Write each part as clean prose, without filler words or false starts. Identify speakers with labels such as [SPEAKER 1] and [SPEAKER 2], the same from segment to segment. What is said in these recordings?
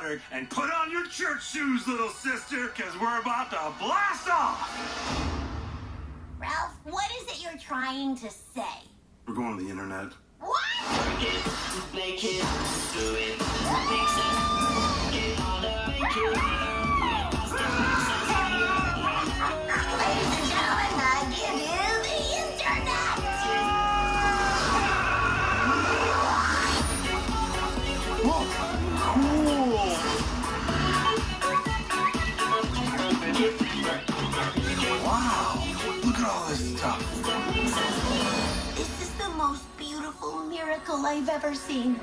[SPEAKER 1] water and put on your church shoes, little sister, because we're about to blast off.
[SPEAKER 2] Ralph, what is it you're trying to say?
[SPEAKER 1] We're going to the internet.
[SPEAKER 2] What?
[SPEAKER 3] Make it, do it, make sense, get harder, make it
[SPEAKER 2] Ladies and gentlemen, I give you the internet.
[SPEAKER 1] Whoa, cool. Wow, look at all this stuff.
[SPEAKER 2] This is the most beautiful miracle I've ever seen.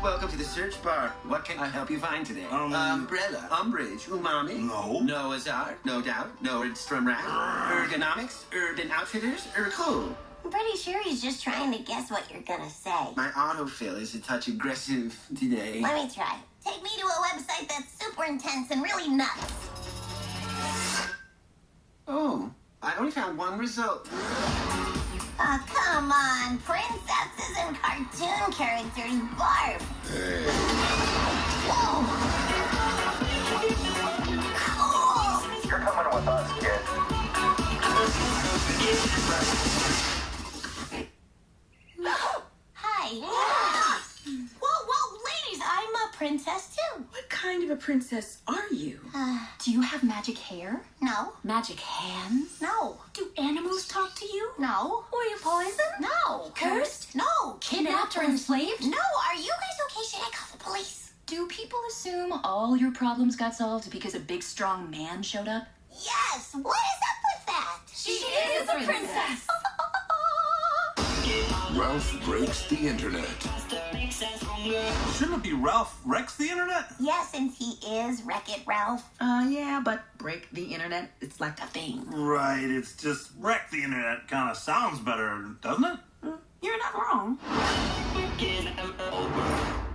[SPEAKER 4] Welcome to the search bar. What can I help you find today? Umbrella, umbrage, umami.
[SPEAKER 1] No.
[SPEAKER 4] Noah's Ark, no doubt. Nordstrom Rack, ergonomics, urban outfitters, cool.
[SPEAKER 2] I'm pretty sure he's just trying to guess what you're gonna say.
[SPEAKER 4] My autofill is a touch aggressive today.
[SPEAKER 2] Let me try. Take me to a website that's super intense and really nuts.
[SPEAKER 4] Oh, I only found one result.
[SPEAKER 2] Oh, come on. Princesses and cartoon characters barf. Whoa. Cool.
[SPEAKER 5] You're coming with us, kid.
[SPEAKER 2] Hi. Whoa, ladies, I'm a princess too.
[SPEAKER 6] What kind of a princess are you? Do you have magic hair?
[SPEAKER 2] No.
[SPEAKER 6] Magic hands?
[SPEAKER 2] No.
[SPEAKER 6] Do animals talk to you?
[SPEAKER 2] No.
[SPEAKER 6] Were you poisoned?
[SPEAKER 2] No.
[SPEAKER 6] Cursed?
[SPEAKER 2] No.
[SPEAKER 6] Kidnapped or enslaved?
[SPEAKER 2] No. Are you guys okay? Should I call the police?
[SPEAKER 6] Do people assume all your problems got solved because a big strong man showed up?
[SPEAKER 2] Yes. What is up with that?
[SPEAKER 6] She is a princess.
[SPEAKER 7] Ralph breaks the internet.
[SPEAKER 1] Shouldn't it be Ralph Wrecks the Internet?
[SPEAKER 2] Yeah, since he is Wreck-It Ralph.
[SPEAKER 8] Yeah, but break the internet, it's like a thing.
[SPEAKER 1] Right, it's just Wreck the Internet kind of sounds better, doesn't it?
[SPEAKER 8] You're not wrong.
[SPEAKER 3] get over.